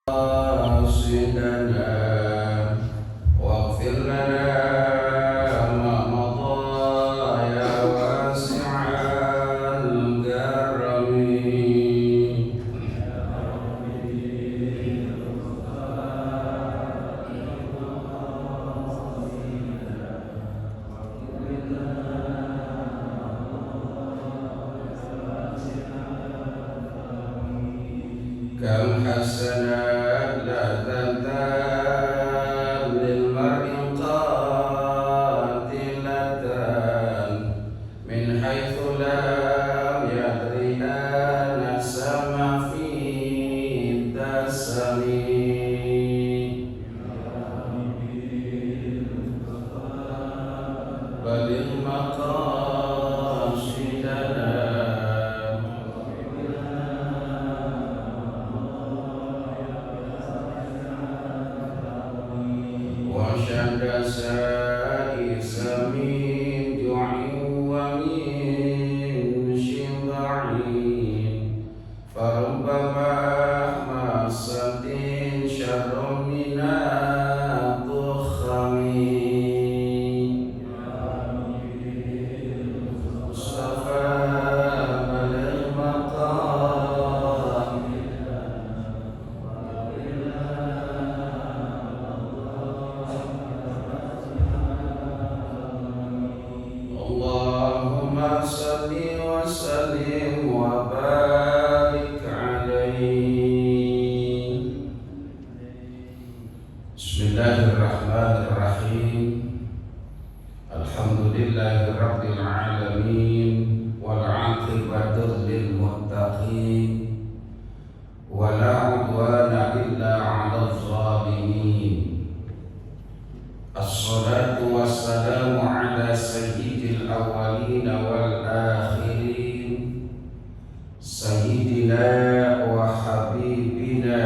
قاصدنا واغفر لنا ما مضى يا واسع الكرم كم حسنات لا تنتهي للمرء قاتلة من حيث لم يدري أن السما في الدسم بلغ مقاصدنا وشد سائس من جوع ومن شبع فربما مسد شر من الضخم مصطفى بلغ مقام اللهم صل وسلم وبارك عليه. Bismillahirrahmanirrahim. Alhamdulillahi rabbil alamin wal 'aqibatu lil muttaqin wa la 'udwana illa 'alal zalimin. Assalatu wassalamu ala sayyidil awwalin wal akhirin sayyidina wa habibina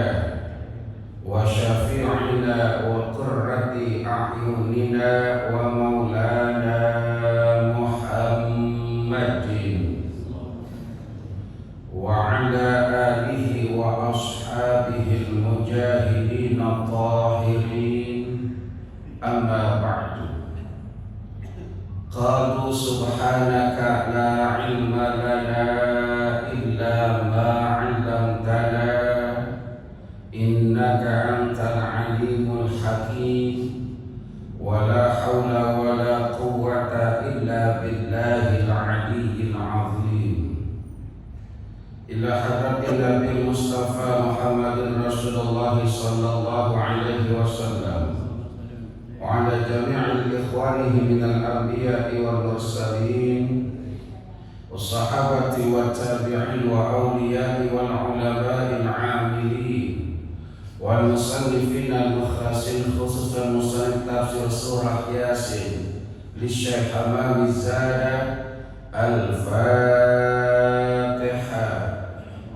wa syafi'ina wa qurrati a'yunina wa maulana Muhammadin wa ala alihi wa ashabihi al-mujahidin at-tahirin. Amma ba'du. Qalu subhanaka la ilma lana illa ma 'allamtana innaka antal alimul hakim wa la hawla wa la quwwata illa billahil aliyyil azim. Ila hadratin Nabi Mustafa Muhammadin Rasulullah sallallahu alaihi wasallam wa ala jami'il ikhwanihi minal anbiya'i wal mursalin wassahabati wat tabi'in wa awliya'i wal ulama'il 'amilin wal musannifin al mukhlasin khususan musannif tafsir surah Yasin li Syekh Hamam Zada al-Fatihah.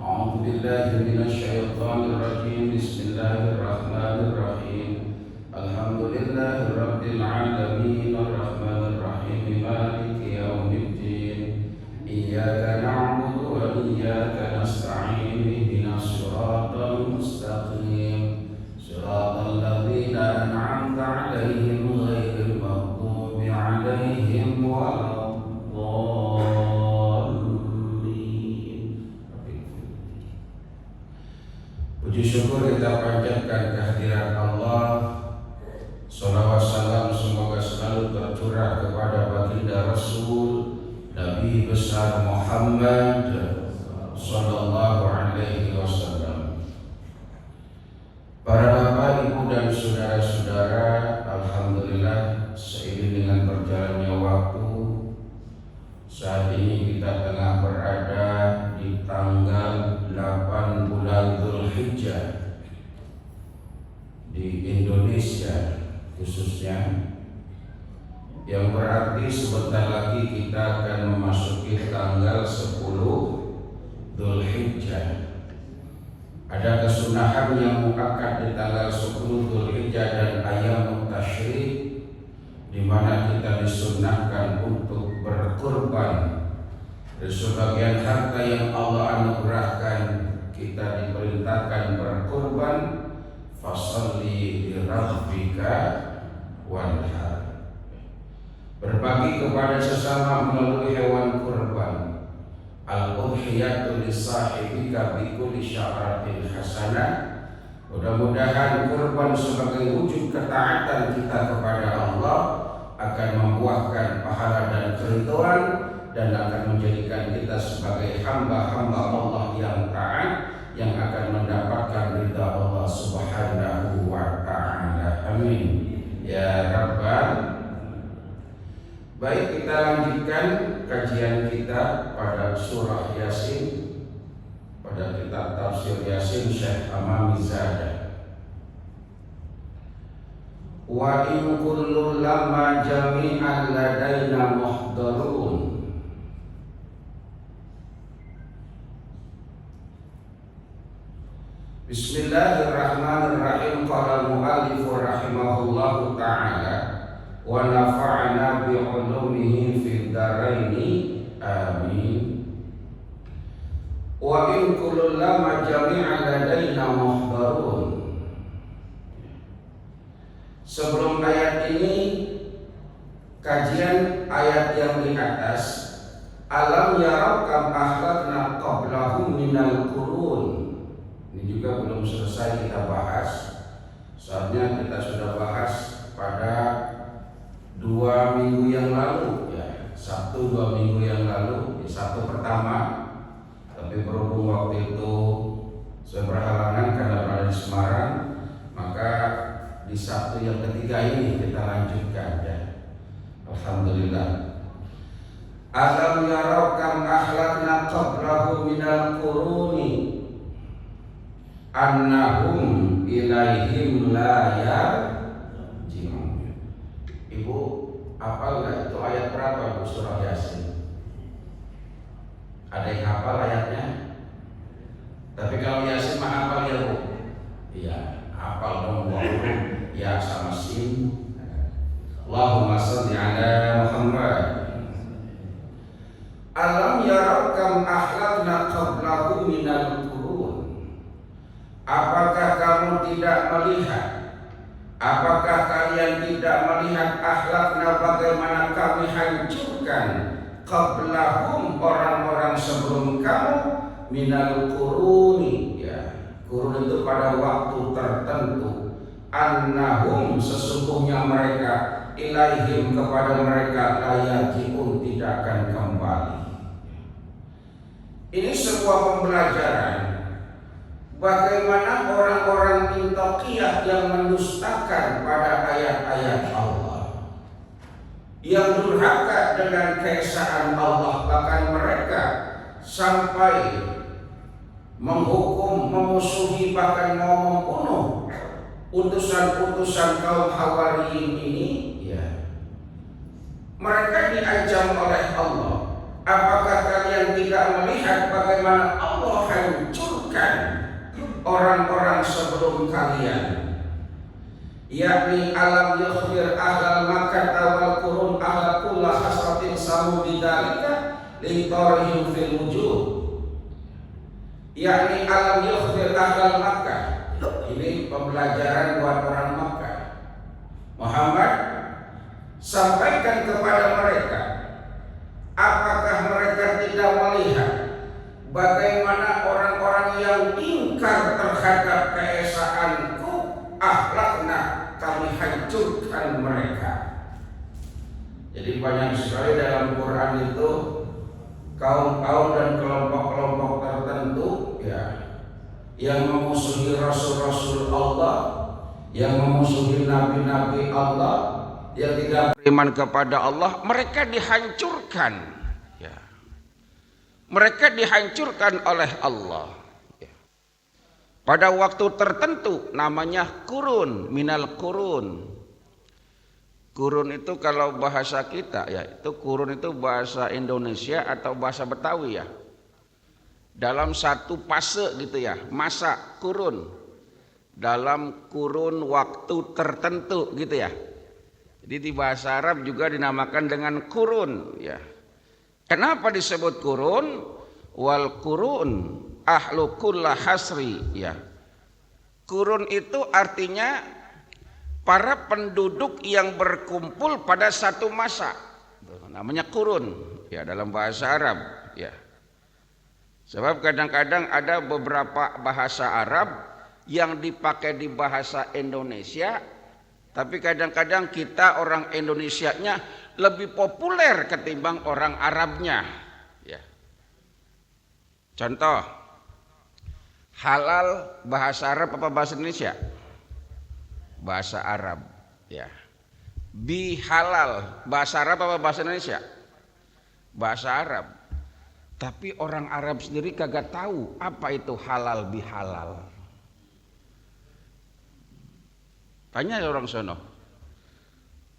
A'udzu billahi minasy syaithanir rajim. Bismillahirrahmanirrahim. Alhamdulillahi rabbil alamin arrahmanir rahim maliki yaumiddin iyyaka na'budu wa iyyaka nasta'in ihdinas siratal mustaqim siratal ladzina an'amta 'alaihim ghairil maghdubi 'alaihim waladdallin. Puji syukur kita panjatkan kehadirat Allah. Salawat salam semoga selalu tercurah kepada baginda Rasul Nabi besar Muhammad sallallahu alaihi wasallam. Para bapak, ibu dan saudara-saudara, alhamdulillah seiring dengan berjalannya waktu, saat ini kita tengah berada di tanggal 8 bulan Dzulhijjah di Indonesia khususnya, yang berarti sebentar lagi kita akan memasuki tanggal 10 Dzulhijjah. Ada kesunahan yang muakkad di tanggal 10 Dzulhijjah dan ayam tasyrik, di mana kita disunahkan untuk berkurban Dari sebagian harta yang Allah anugerahkan, kita diperintahkan berkurban kurban fasalli li rabbika wanhar. Berbagi kepada sesama melalui hewan kurban. Al-udhiyatu lisahibika bikulli sya'ratin hasanah. Mudah-mudahan kurban sebagai wujud ketaatan kita kepada Allah akan membuahkan pahala dan keridhaan dan akan menjadikan kita sebagai hamba-hamba Allah yang taat yang akan mendapatkan ridha Allah Subhanahu wa ta'ala. Amin ya rabbal. Baik, kita lanjutkan kajian kita pada surah Yasin, pada kitab tafsir Yasin Syekh Amami Zada. Wa in kullu lamma jami'an ladaina muhdarun. Bismillahirrahmanirrahim. Qala al-mu'allif rahimahullahu ta'ala wa nafa'na bi'ulumihi fid dharaini amin. Wa in kullu lamma jami'an ladaina muhdarun. Sebelum ayat ini, kajian ayat yang di atas, alam yarau kam ahlakna qablahum minal qurun. Ini juga belum selesai kita bahas. Saatnya kita sudah bahas pada 2 minggu yang lalu, ya, Sabtu 2 minggu yang lalu, di Sabtu pertama. Tapi berhubung waktu itu saya berhalangan karena berada di Semarang, maka di Sabtu yang ketiga ini kita lanjutkan, ya. Alhamdulillah. Alam yarau kam ahlakna qablahum minal quruni annahum ilaihim la yarji'un. Ibu hafal nggak itu ayat berapa, Bu, surah Yasin? Ada yang hafal ayatnya? Tapi kalau Yasin mah hafal ya, Bu? Iya, hafal dong, Bu. Ya sama sin. Allahumma shalli ala Muhammad. Alam yarau kam ahlakna qablahum minal qurun. Apakah kamu tidak melihat? Apakah kalian tidak melihat akhlakna bagaimana kami hancurkan qablahum orang-orang sebelum kamu minal quruni, ya. Qurun itu pada waktu tertentu. Annahum sesungguhnya mereka ilaihim kepada mereka layajiun tidak akan kembali. Ini sebuah pembelajaran bagaimana orang-orang intaqiyah yang mendustakan pada ayat-ayat Allah, yang durhaka dengan keesaan Allah, bahkan mereka sampai menghukum, memusuhi, bahkan mau membunuh utusan-utusan kaum Hawariyin ini, ya. Mereka diancam oleh Allah. Apakah kalian tidak melihat bagaimana Allah hancurkan orang-orang sebelum kalian, yakni alam yukhbir ahlal Makkah wal qurun ahla kullah hasratin samu bidzalika litarihim fil wujud, yakni alam yukhbir ahlal Makkah. Ini pembelajaran buat orang Makkah. Muhammad, sampaikan kepada mereka, apakah mereka tidak melihat bagaimana orang-orang yang ingkar terhadap keesaanku, akhlakna, kami hancurkan mereka. Jadi banyak sekali dalam Quran itu kaum-kaum dan kelompok-kelompok tertentu, ya, yang memusuhi Rasul-Rasul Allah, yang memusuhi Nabi-Nabi Allah, yang tidak beriman kepada Allah, mereka dihancurkan, ya. Mereka dihancurkan oleh Allah, ya. Pada waktu tertentu, namanya kurun, minal kurun. Kurun itu kalau bahasa kita, ya, itu kurun itu bahasa Indonesia atau bahasa Betawi, ya. Dalam satu fase gitu, ya, masa kurun, dalam kurun waktu tertentu gitu, ya. Jadi di bahasa Arab juga dinamakan dengan kurun, ya. Kenapa disebut kurun? Wal kurun ahlu kulla hasri, ya. Qurun itu artinya para penduduk yang berkumpul pada satu masa. Namanya qurun ya dalam bahasa Arab ya. Sebab kadang-kadang ada beberapa bahasa Arab yang dipakai di bahasa Indonesia, tapi kadang-kadang kita orang Indonesianya lebih populer ketimbang orang Arabnya ya. Contoh, halal bahasa Arab apa bahasa Indonesia? Bahasa Arab ya. Bihalal bahasa Arab apa bahasa Indonesia? Bahasa Arab. Tapi orang Arab sendiri kagak tahu apa itu halal bihalal. Tanya orang sono.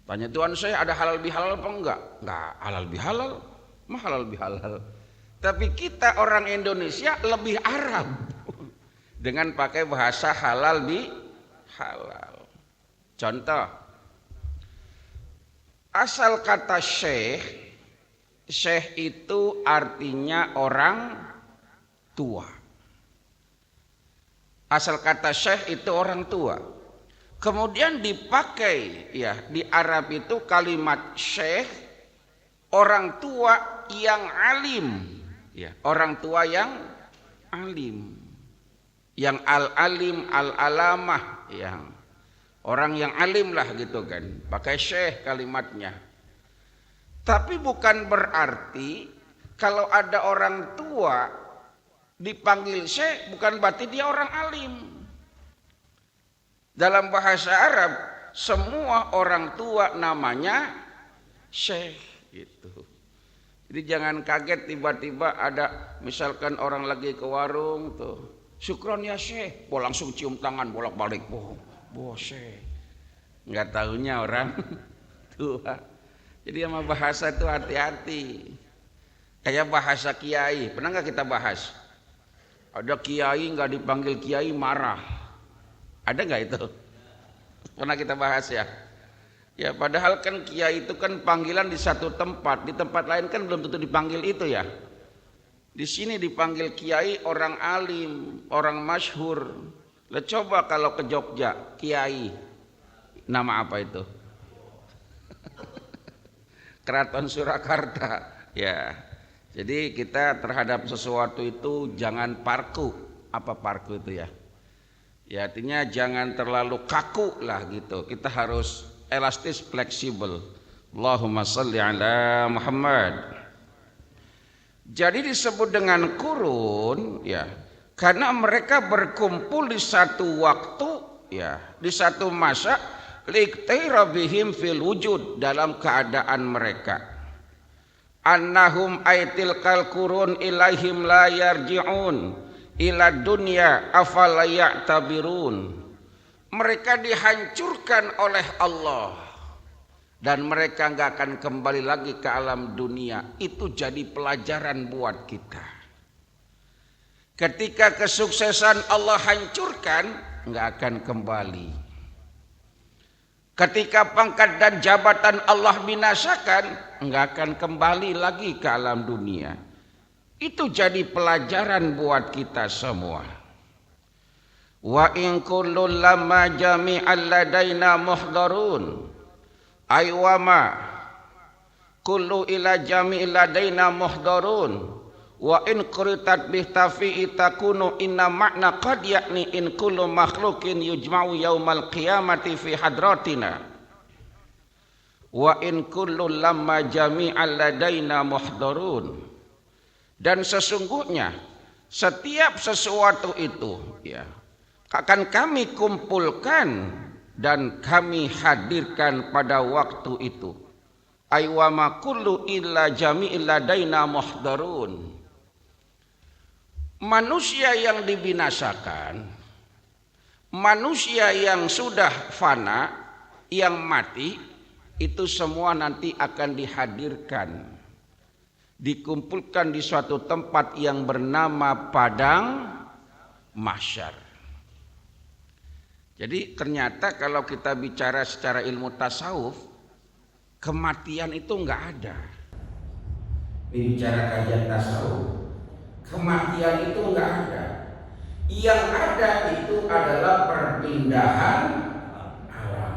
Tanya Tuhan saya ada halal bihalal apa enggak? Enggak halal bihalal, mah halal bihalal. Tapi kita orang Indonesia lebih Arab dengan pakai bahasa halal bihalal. Contoh, asal kata syekh itu artinya orang tua. Asal kata syekh itu orang tua. Kemudian dipakai ya di Arab itu kalimat syekh, orang tua yang alim. Ya, orang tua yang alim. Yang al-alim, al-alamah, yang orang yang alim lah gitu kan. Pakai syekh kalimatnya. Tapi bukan berarti kalau ada orang tua dipanggil syekh bukan berarti dia orang alim. Dalam bahasa Arab semua orang tua namanya syekh gitu. Jadi jangan kaget tiba-tiba ada misalkan orang lagi ke warung tuh, syukron ya syekh, langsung cium tangan bolak-balik, syekh. Nggak tahunya orang tua. Jadi sama bahasa itu hati-hati. Kayak bahasa kiai, pernah nggak kita bahas? Ada kiai nggak dipanggil kiai marah. Ada nggak itu? Pernah kita bahas ya? Ya padahal kan kiai itu kan panggilan di satu tempat, di tempat lain kan belum tentu dipanggil itu ya. Di sini dipanggil kiai orang alim, orang masyhur. Lah coba kalau ke Jogja, kiai, nama apa itu? Keraton Surakarta ya. Jadi kita terhadap sesuatu itu jangan parku. Apa parku itu ya? Ya artinya jangan terlalu kaku lah gitu. Kita harus elastis, fleksibel. Allahumma salli ala Muhammad. Jadi disebut dengan qurun ya karena mereka berkumpul di satu waktu ya, di satu masa, liqtairabihim fil wujud, dalam keadaan mereka annahum aitil kal qurun ilaihim la yarji'un ila dunya afala ya'tabirun. Mereka dihancurkan oleh Allah dan mereka enggak akan kembali lagi ke alam dunia. Itu jadi pelajaran buat kita. Ketika kesuksesan Allah hancurkan, enggak akan kembali. Ketika pangkat dan jabatan Allah binasakan, enggak akan kembali lagi ke alam dunia. Itu jadi pelajaran buat kita semua. Wa in kullul lamma jami'al ladaina muhdarun. Aywama kullu ila jami'il ladaina muhdarun. Wa in quritat bihtafi'i takunu inna makna qad yakni in kullu makhlukin yujma'u yaumal qiyamati fi hadratina. Wa in kullu lamma jami'al ladaina muhdarun. Dan sesungguhnya setiap sesuatu itu ya akan kami kumpulkan dan kami hadirkan pada waktu itu. Aywama kullu illa jami'il ladaina muhdarun. Manusia yang dibinasakan, manusia yang sudah fana, yang mati, itu semua nanti akan dihadirkan, dikumpulkan di suatu tempat yang bernama padang mahsyar. Jadi ternyata kalau kita bicara secara ilmu tasawuf, kematian itu enggak ada. Bicara kajian tasawuf, kematian itu enggak ada. Yang ada itu adalah perpindahan alam.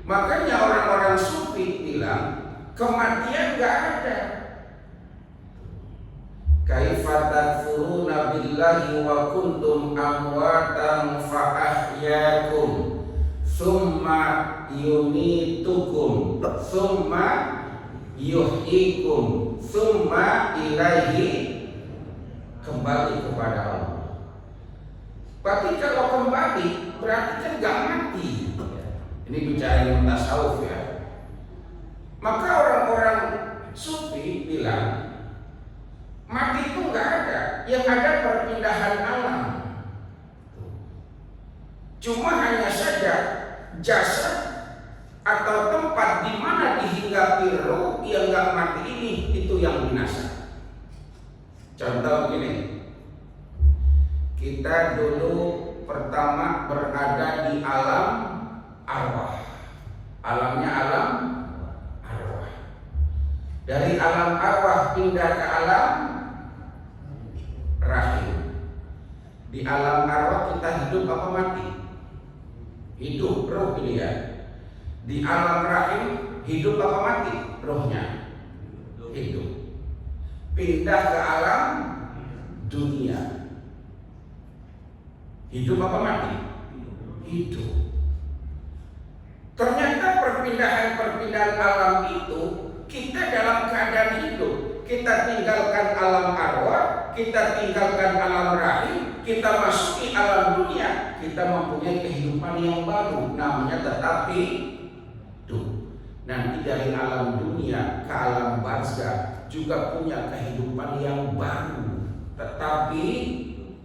Makanya orang-orang sufi bilang kematian gak ada. Kaifa takfuruna billahi wa kuntum amwatan fa ahyaakum summa yumitukum summa yuhyikum summa ilaihi, kembali kepada Allah. Berarti kalau kembali berarti kan gak mati. Ini bicara ilmu tasawuf ya. Maka orang-orang sufi bilang mati itu nggak ada, yang ada perpindahan alam. Cuma hanya saja jasad atau tempat di mana dihinggapi roh yang nggak mati ini itu yang binasa. Contoh begini, kita dulu pertama berada di alam arwah, alamnya alam arwah. Dari alam arwah pindah ke alam rahim. Di alam arwah kita hidup apa mati? Hidup, roh ini ya. Di alam rahim hidup apa mati? Rohnya hidup. Pindah ke alam dunia, hidup apa mati? Hidup. Ternyata perpindahan alam itu kita dalam keadaan hidup. Kita tinggalkan alam arwah, kita tinggalkan alam rahim, kita masuki alam dunia. Kita mempunyai kehidupan yang baru, namanya tetap hidup. Nanti dari alam dunia ke alam barzakh juga punya kehidupan yang baru, tetapi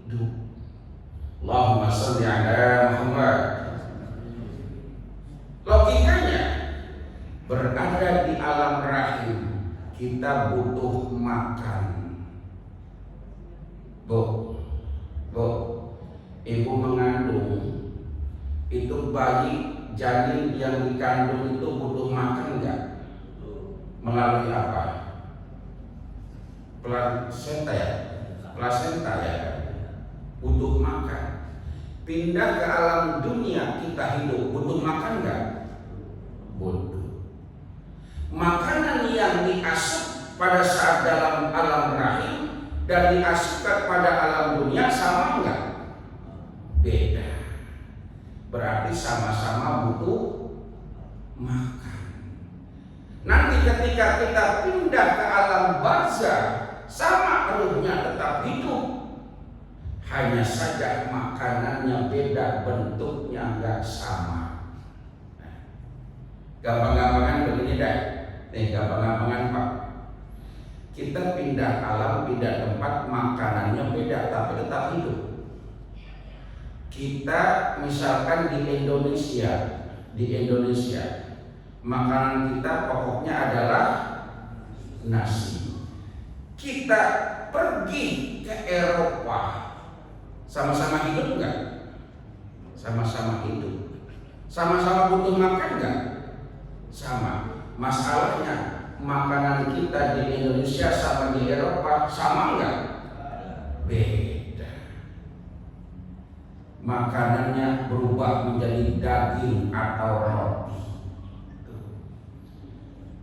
hidup. Allahumma sholli ala Muhammad. Logikanya, berada di alam rahim kita butuh makan. Bu, ibu mengandung itu bayi janin yang dikandung itu butuh makan enggak? Melalui apa? Plasenta ya, butuh makan. Pindah ke alam dunia kita hidup butuh makan enggak? Butuh. Makanan yang diasup pada saat dalam alam rahim dan diasupkan pada alam dunia sama enggak? Beda. Berarti sama-sama butuh makan. Nanti ketika kita pindah ke alam barzakh, sama ruhnya tetap hidup. Hanya saja makanannya beda, bentuknya enggak sama. Gampang-gampangan begini deh. Nih gampang-gampangan Pak. Kita pindah alam, pindah tempat, makanannya beda tapi tetap hidup. Kita misalkan di Indonesia, makanan kita pokoknya adalah nasi. Kita pergi ke Eropa, sama-sama hidup enggak? Sama-sama hidup. Sama-sama butuh makan enggak? Sama. Masalahnya makanan kita di Indonesia sama di Eropa sama enggak? Beda. Makanannya berubah menjadi daging atau roti.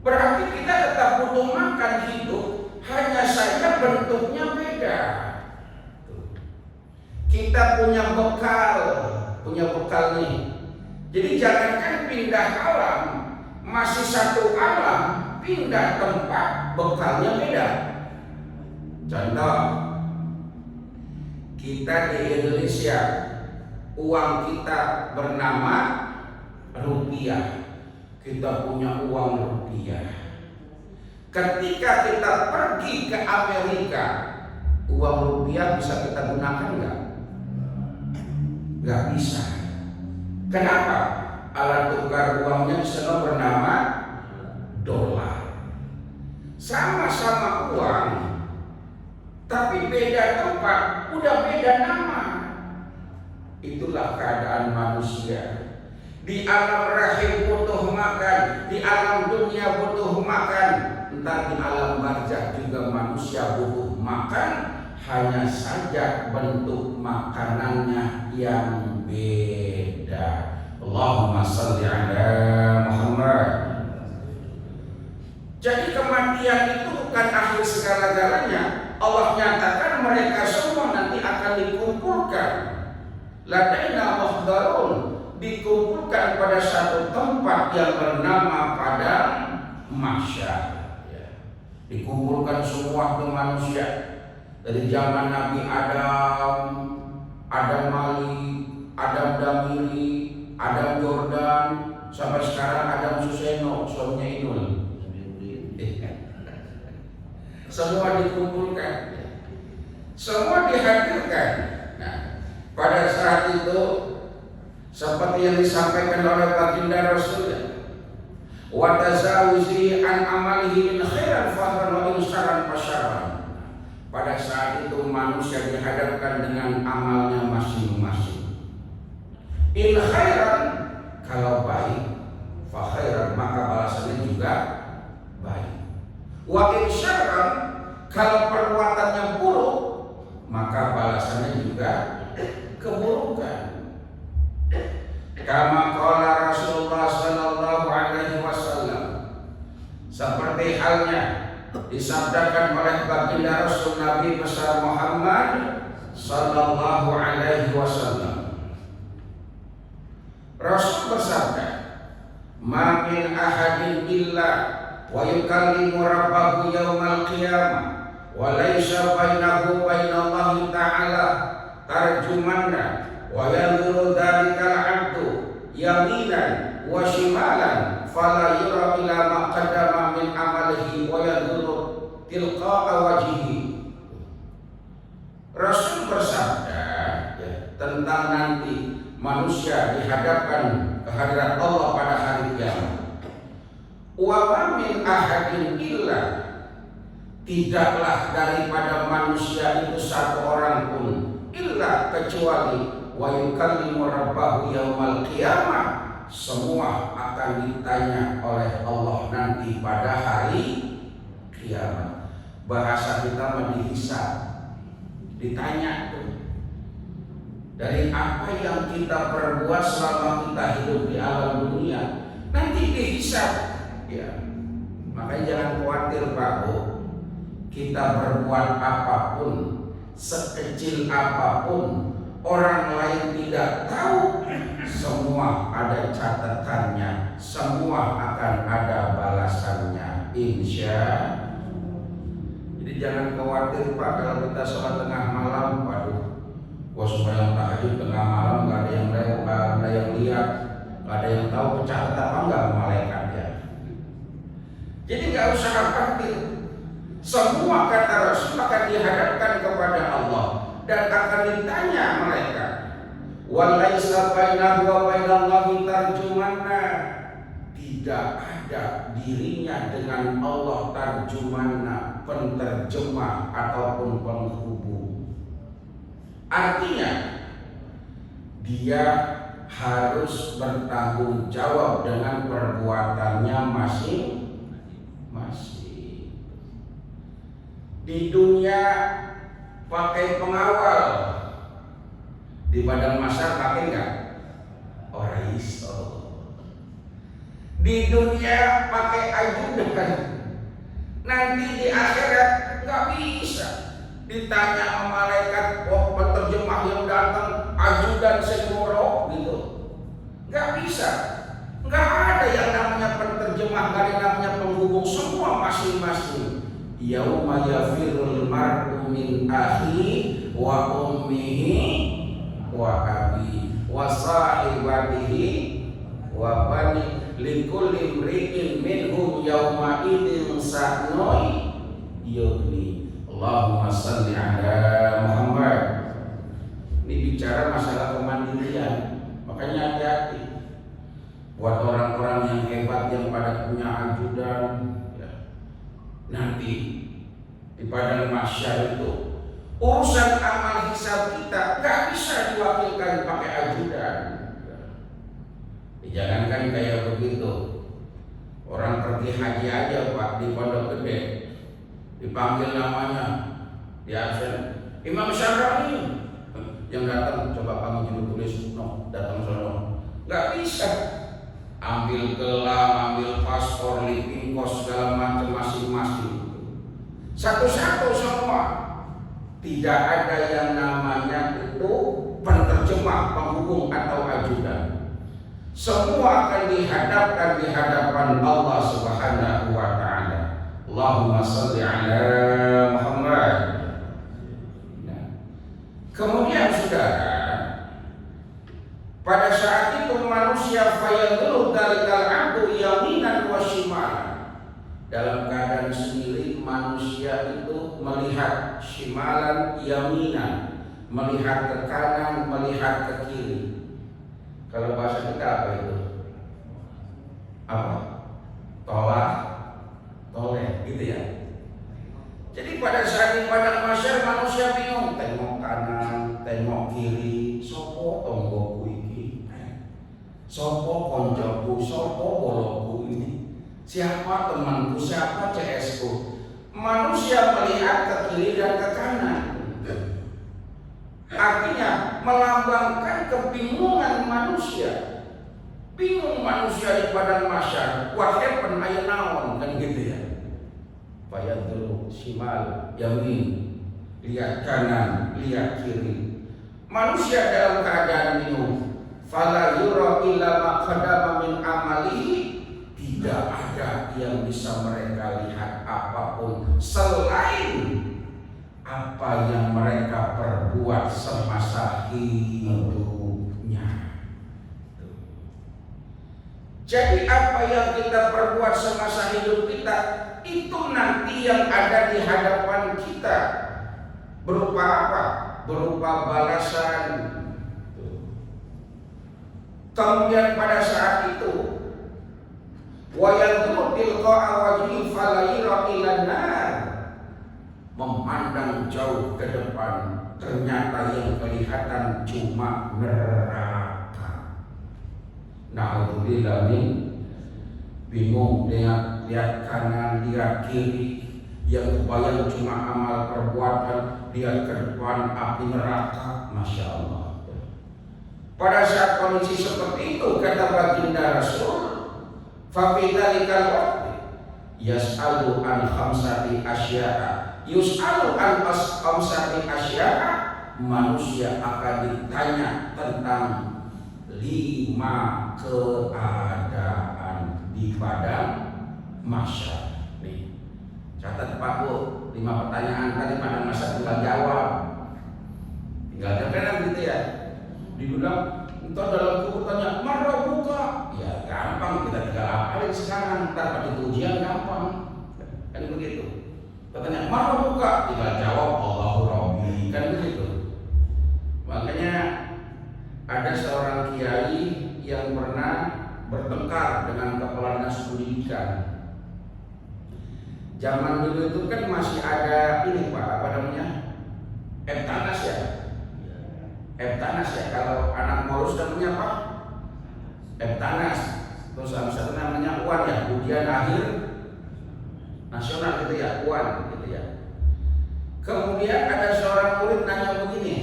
Berarti kita tetap butuh makan hidup, hanya saja bentuknya beda. Kita punya bekal nih. Jadi jangankan pindah alam, masih satu alam, pindah tempat, bekalnya beda. Contoh, kita di Indonesia, uang kita bernama rupiah. Kita punya uang rupiah. Ketika kita pergi ke Amerika, uang rupiah bisa kita gunakan enggak? Enggak bisa. Kenapa? Alat tukar uangnya di sana bernama dolar. Sama-sama uang, tapi beda tempat, udah beda nama. Itulah keadaan manusia. Di alam rahim butuh makan, di alam dunia butuh makan, entar di alam barzakh juga manusia butuh makan. hanya saja bentuk makanannya yang beda. Allahumma shalli ala Muhammad. Jadi kematian itu bukan akhir segala-galanya. Allah nyatakan mereka semua nanti akan dikumpulkan. Ladaina muhdarun, dikumpulkan pada satu tempat yang bernama padang mahsyar. Dikumpulkan semua ke manusia dari zaman Nabi Adam, Adam Malik, Adam Damiri, Adam Jordan, sampai sekarang Adam Suseno, suaminya Inul. Semua dikumpulkan, semua dihadirkan. Nah, pada saat itu seperti yang disampaikan oleh baginda Rasul, wa tazawizi an amalihi min khairan fadlan wa in syarran fasyarran. Pada saat itu manusia dihadapkan dengan amalnya masing-masing. In khairan, kalau baik, fa khairan, maka balasannya juga baik. Wa in syarran, kalau perbuatannya buruk, maka balasannya juga keburukan. Kama qala Rasulullah sallallahu alaihi wasallam, seperti halnya disabdakan oleh baginda Rasul Nabi besar Muhammad sallallahu alaihi wasallam. Rasul bersabda, "Ma min ahadin illa wa yukallimu rabbahu yaumal qiyamah wa laisa bainahu bainallahi ta'ala tarjumanna wa yanzuru dzalikal 'abdu yaminan wa shimalan fala yura ila ma qaddama min amalihi wa yanzuru tilqa'a wajhihi." Rasul bersabda tentang nanti manusia dihadapkan kehadirat Allah pada hari kiamat. Wa ma min ahadin illa, tidaklah daripada manusia itu satu orang pun, illa kecuali wa yukallimu rabbahu yaumal qiyamah, semua akan ditanya oleh Allah nanti pada hari kiamat. Bahasa kita mah dihisab, ditanya tuh dari apa yang kita perbuat selama kita hidup di alam dunia, nanti dihisab. Ya, makanya jangan khawatir Pak Bu, kita berbuat apapun, sekecil apapun, orang lain tidak tahu, semua ada catatannya, semua akan ada balasannya, insya. Jadi jangan khawatir Pak, kalau kita sholat tengah malam, waduh, gua sembahyang tahajud tengah malam, nggak ada yang lewat, nggak ada yang lihat, nggak ada yang tahu pecatat apa nggak malaikat ya. Jadi nggak usah khawatir, semua kata Rasul akan dihadapkan kepada Allah dan akan ditanya mereka. Walaisa bainahu wa bainallahi tarjumanna, tidak ada dirinya dengan Allah tarjumanna, penterjemah ataupun penghubung. Artinya dia harus bertanggung jawab dengan perbuatannya masing-masing. Di dunia pakai pengawal, di padang mahsyar pakai enggak? Orang iso. Di dunia pakai ajudan, nanti di akhirat nggak bisa. Ditanya sama malaikat, oh penerjemah yang datang ajudan segoro gitu, nggak bisa. Nggak ada yang namanya penerjemah, nggak ada yang namanya penghubung, semua masing-masing. Yauma yafirul mar'u min akhi wa ummihi wa abi wa sahibatihi wa bani likulli imri'in minhum yauma idzin sa'noi yughni. Allahumma shalli ala Muhammad. Ini bicara masalah kemandirian, makanya hati-hati buat orang-orang yang hebat yang pada punya ajudan ya. Nanti di padang mahsyar itu urusan amal hisab kita gak bisa diwakilkan pakai ajudan. Jangankan kayak begitu, orang pergi haji aja Pak di Pondok Gede, dipanggil namanya di absen, Imam Syafi'i yang datang, coba kamu judul tulis, no, datang sono, nggak bisa. Ambil gelang, ambil paspor, living cost segala macam masing-masing. Satu-satu semua. Tidak ada yang namanya itu penerjemah, penghubung atau ajudan. Semua akan dihadapkan di hadapan Allah Subhanahu wa taala. Allahumma shalli ala Muhammad. Nah, kemudian saudara, pada saat itu manusia fayadulu dalikal abdu yaminan wa shimalan. Dalam keadaan sendiri manusia itu melihat shimalan yaminan, melihat ke kanan, melihat ke kiri. Kalau bahasa kita apa itu? Apa? Tolak, toleh, gitu ya. Jadi pada saat di padang mahsyar manusia bingung, tengok kanan, tengok kiri, sopo tonggoku iki, sopo koncoku, sopo boloku ini, siapa temanku, siapa CS ku. Manusia melihat ke kiri dan ke kanan. Artinya melambangkan kebingungan manusia. Bingung manusia di padang mahsyar. What happened? Ayo naon, kan gitu ya. Fayadul shimal yamin, lihat kanan, lihat kiri. Manusia dalam keadaan bingung. Fala yura illa ma qadama min amalihi. Tidak ada yang bisa mereka lihat apapun selain apa yang mereka perbuat semasa hidupnya. Jadi apa yang kita perbuat semasa hidup kita itu nanti yang ada di hadapan kita. Berupa apa? Berupa balasan. Kemudian pada saat itu wa yadhuru tilqa'a wajhi fala yara ila nar, memandang jauh ke depan ternyata yang kelihatan cuma neraka. Na'udzubillah min, bingung lihat kanan, lihat kiri, yang kebayang cuma amal perbuatan, lihat ke depan api neraka. Masya Allah. Pada saat kondisi seperti itu kata baginda Rasul, fa fi dzalikal waqti yas'alu an khamsati asya'a, yus'alu an khamsati asya'a, manusia akan ditanya tentang 5 keadaan di padang mahsyar. Nih, catat Pak Bu, 5 pertanyaan tadi padang mahsyar tinggal jawab. Tinggal jawab gitu ya. Dibilang entar dalam kubur tanya marah buka, ya gampang, kita tinggal hafalin sekarang, ntar pada ujian gampang, kan begitu. Katanya marah buka, tinggal jawab Allahu Rabbi, kan begitu. Makanya ada seorang kiai yang pernah bertengkar dengan kepala dinas pendidikan. Zaman dulu itu kan masih ada ini Pak, apa namanya, Eptanas ya. Eptanas ya, kalau anak ngurus namanya apa? Eptanas. Terus satu namanya UAN ya, ujian akhir nasional gitu ya, UAN gitu ya. Kemudian ada seorang murid nanya begini,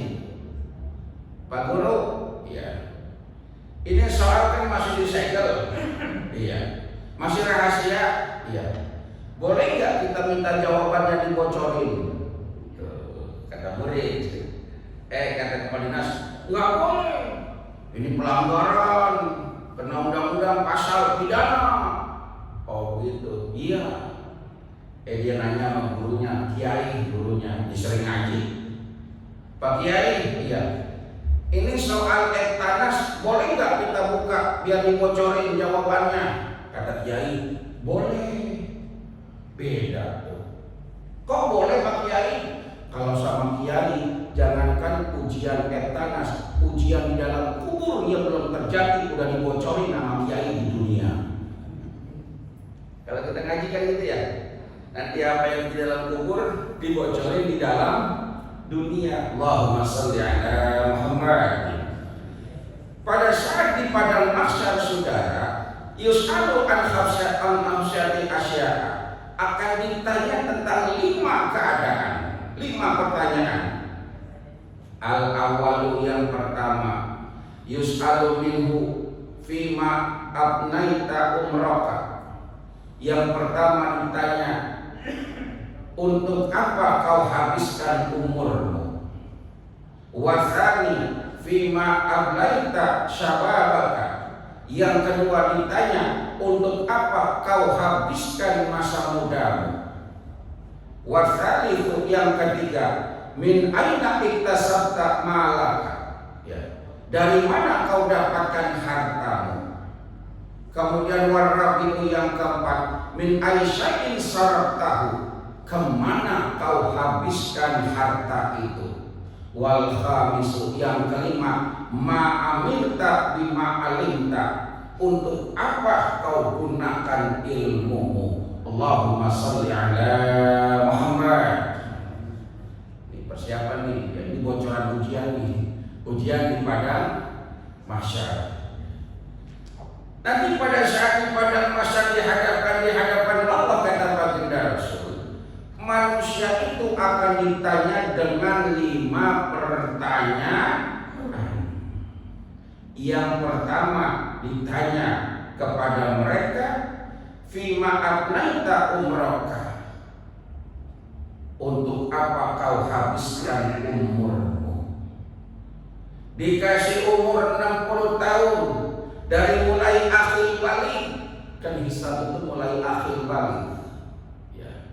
Pak Guru, ya, ini soal kan masih disegel, iya, masih rahasia, iya. Boleh nggak kita minta jawabannya dibocorin? Tuh, kata murid. Kata kepala dinas, nggak boleh. Ini pelanggaran, kena undang-undang pasal pidana. Oh gitu, iya. Dia nanya sama gurunya, kiai gurunya, disering ngaji. Pak Kiai, iya. Ini soal Eptanas, boleh nggak kita buka biar dibocorin jawabannya? Kata kiai, boleh. Beda tuh. Kok boleh Pak Kiai? Kalau sama kiai, jangankan ujian Eptanas, ujian di dalam kubur yang belum terjadi udah dibocorin nama kiai di dunia. Kalau kita ngaji kan gitu ya, nanti apa yang di dalam kubur dibocorin di dalam dunia. Allahumma shalli ala Muhammad. Pada saat di padang mahsyar saudara, yus'alu an khamsati asya'a, akan ditanya tentang 5 keadaan, 5 pertanyaan. Al-awalu yang pertama, yus'alu minhu fima abnaita umraka. Yang pertama ditanya, untuk apa kau habiskan umurmu? Wasani fima ablaita syababaka. Yang kedua ditanya, untuk apa kau habiskan masa mudamu? Wasalisu yang ketiga, min aina iktasabta malaka. Ya. Dari mana kau dapatkan hartamu? Kemudian warabiu yang keempat, min aisya'in saraftahu. Kemana kau habiskan harta itu? Wal khamisu yang kelima, ma'amilta bima alimta. Untuk apa kau gunakan ilmumu? Allahumma salli ala Muhammad. Ini persiapan nih, ini bocoran ujian nih. Ujian di padang mahsyar. Nanti pada saat di padang mahsyar di hadapan Allah, kata baginda Rasul, manusia itu akan ditanya dengan 5 pertanyaan. Yang pertama ditanya kepada mereka, fima abnaita umraka. Untuk apa kau habiskan umurmu? Dikasih umur 60 tahun. Dari mulai akhir balik, kan hisab itu mulai akhir balik. Ya.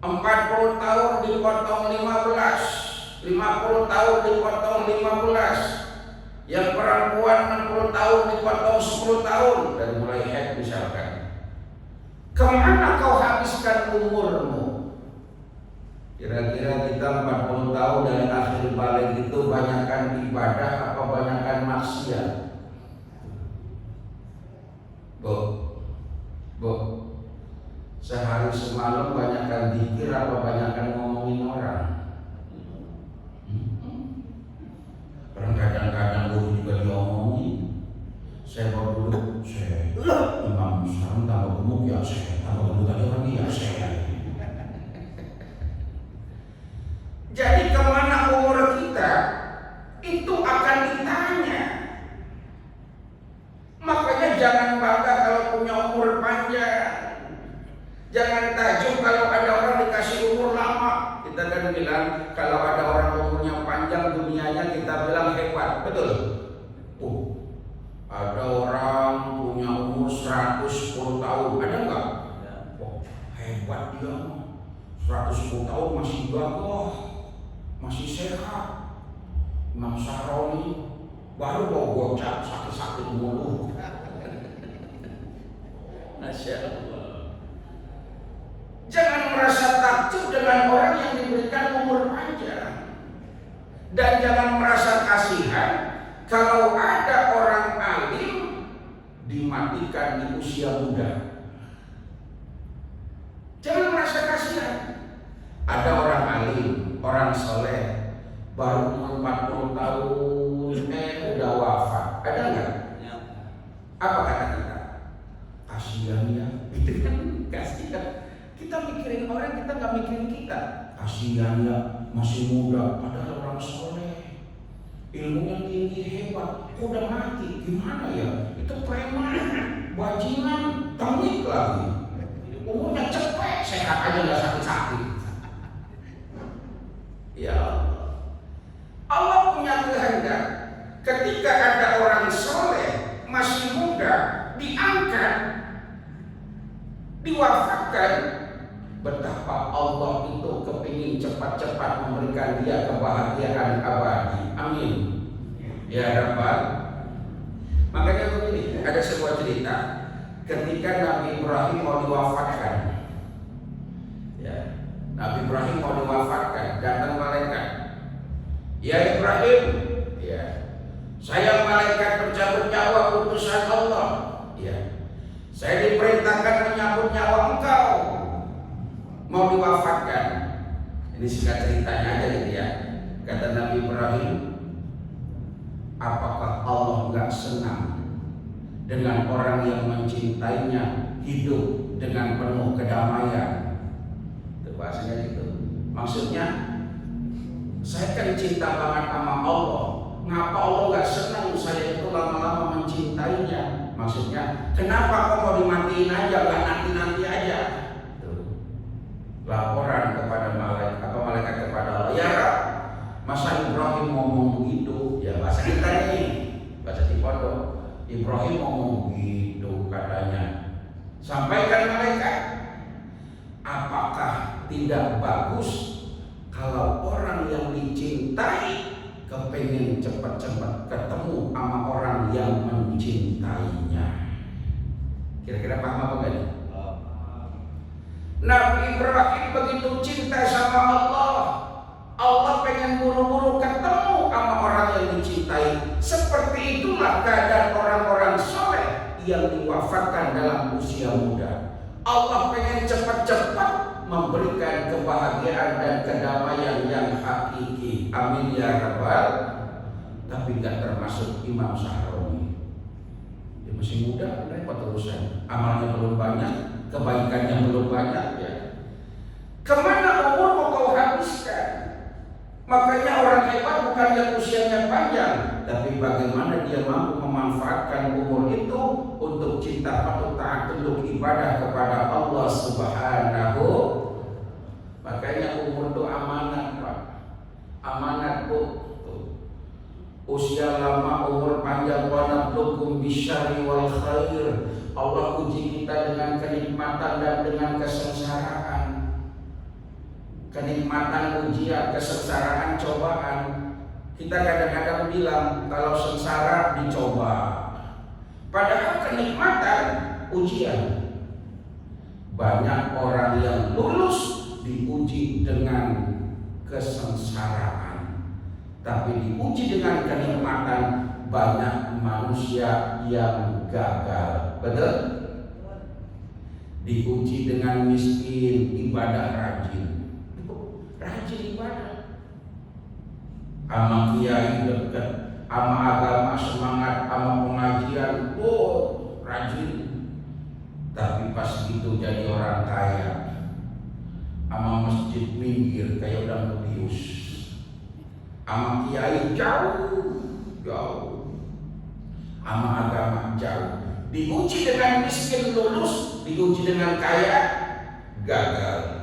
40 tahun dipotong 15, 50 tahun dipotong 15. Yang perempuan 60 tahun dipotong 10 tahun dari mulai haid misalkan. Kemana kau habiskan umurmu? Kira-kira kita 40 tahun dari akhir balik itu banyakkan ibadah apa banyakkan maksiat? Bu, sehari semalam banyakkan zikir apa banyakkan ngomongin orang? Kadang-kadang guru juga diomongin. Saya baru dulu, saya imam sekarang tambah gemuk ya saya, tambah gemuk tadi orang ya saya. Jadi kemana umur kita itu akan ditanya. Makanya jangan bangga kalau punya umur panjang. Jangan takjub kalau ada orang dikasih umur lama. Kita kan bilang kalau ada orang umurnya panjang dunianya kita bilang hebat, betul? Ada orang punya umur 110 tahun, ada nggak? Hebat dia, 110 tahun masih gagah, masih sehat. Imam Syahroni baru mau gocap sakit-sakit mulu. Masya Allah. Jangan merasa takjub dengan orang yang diberikan umur panjang. Dan jangan merasa kasihan kalau ada orang alim dimatikan di usia muda. Jangan merasa kasihan. Ada orang alim, orang soleh, baru umur 40 tahun, udah wafat. Ada nggak? Apa kata kita? Kasihan ya, gitu kan? Kasihan. Kita mikirin orang, kita nggak mikirin kita. Kasihan ya, masih muda, padahal orang soleh, ilmunya tinggi hebat, udah mati, gimana ya? Itu preman, bajingan, tengik lagi, umurnya cepet, sehat aja nggak sakit-sakit. Ya Allah, Allah punya kehendak. Ketika ada orang soleh masih muda diangkat, diwafatkan, betapa Allah itu kepingin cepat-cepat memberikan dia kebahagiaan abadi. Amin. Ya Rabbal. Makanya begini, ada sebuah cerita ketika Nabi Ibrahim mau diwafatkan. Ya, Nabi Ibrahim mau diwafatkan, datang malaikat. Ya Ibrahim, ya, saya malaikat pencabut nyawa utusan Allah. Ya, saya diperintahkan menyambut nyawa engkau. Mau diwafatkan. Ini singkat ceritanya aja gitu ya. Kata Nabi Ibrahim, apakah Allah enggak senang dengan orang yang mencintainya hidup dengan penuh kedamaian? Itu bahasanya gitu. Maksudnya Saya kan cinta banget sama Allah. Ngapa Allah gak senang saya itu lama-lama mencintainya? Maksudnya, kenapa kok mau dimatiin aja, gak nanti-nanti aja? Tuh. Laporan kepada malaikat kepada Allah. Ya Rab, masa Ibrahim ngomong begitu? Ya bahasa kita nih, bahasa di pondok. Ibrahim ngomong begitu katanya. Sampaikan malaikat, apakah tidak bagus kalau orang yang dicintai kepengen cepat-cepat ketemu sama orang yang mencintainya? Kira-kira paham apa enggak nih? Nabi Ibrahim begitu cinta sama Allah, Allah pengen buru-buru ketemu sama orang yang dicintai. Seperti itulah keadaan orang-orang soleh yang diwafatkan dalam usia muda. Allah pengen cepat-cepat memberikan kebahagiaan dan kedamaian yang hakiki. Amin ya rabbal. Tapi gak termasuk Imam Syahroni. Dia masih muda, repot urusan. Amalnya belum banyak, kebaikannya belum banyak ya. Kemana umur mau kau habiskan? Makanya orang hebat bukan yang usianya panjang, tapi bagaimana dia mampu memanfaatkan umur itu untuk cinta patuh taat tunduk ibadah kepada Allah Subhanahu. Makanya umur itu amanat, Pak. Amanat, Bu. Usia lama, umur panjang, wa nabluukum bisyarri wal khair. Allah uji kita dengan kenikmatan dan dengan kesengsaraan. Kenikmatan, ujian, kesengsaraan, cobaan. Kita kadang-kadang bilang kalau sengsara dicoba, padahal kenikmatan ujian. Banyak orang yang lulus diuji dengan kesengsaraan, tapi diuji dengan kenikmatan. Banyak manusia yang gagal, betul? Diuji dengan miskin, ibadah rajin ibadah, ama kiai dekat, ama agama semangat, ama pengajian, rajin. Tapi pas gitu jadi orang kaya, ama masjid minggir kayak udah mudius, ama kiai jauh, ama agama jauh. Diuji dengan miskin lulus, diuji dengan kaya gagal.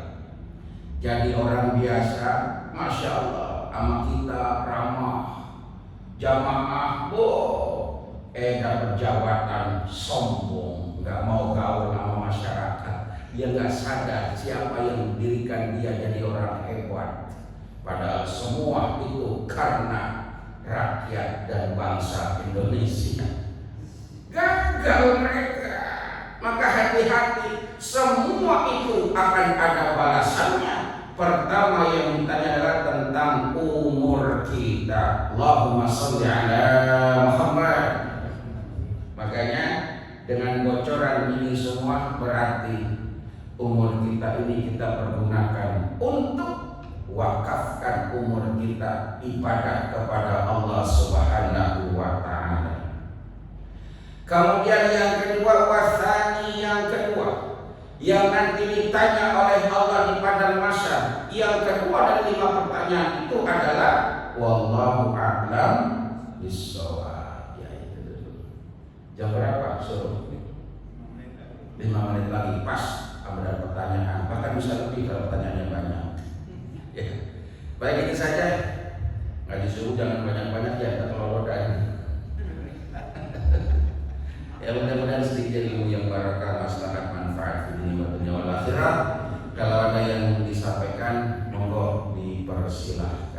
Jadi orang biasa, Masya Allah, sama kita ramah, jamaah, dapat jabatan, sombong, nggak mau gaul sama masyarakat. Dia nggak sadar siapa yang mendirikan dia jadi orang hebat. Padahal semua itu karena rakyat dan bangsa Indonesia. Gagal mereka, maka hati-hati, semua itu akan ada balasannya. Pertama yang ditanya adalah tentang umur kita. Allahumma sholli ala Muhammad. Makanya dengan bocoran ini semua berarti umur kita ini kita pergunakan untuk wakafkan umur kita ibadah kepada Allah Subhanahu wa ta'ala. Kemudian yang kedua, wasani, yang kedua yang nanti ditanya oleh Allah di padang mahsyar. Yang kedua dari 5 pertanyaan itu adalah wallahu a'lam bissawab. Ya itu dulu. Jam berapa? Suruh 5 menit lagi pas ada pertanyaan. Bahkan bisa lebih kalau pertanyaannya banyak. Ya. Baik, itu saja. Nggak disuruh jangan banyak-banyak ya, ketelorodan. Ya mudah-mudahan sedikit ilmu yang barakah, maslahat, manfaat di dunia wal akhirah. Kalau ada yang disampaikan, monggo dipersilahkan.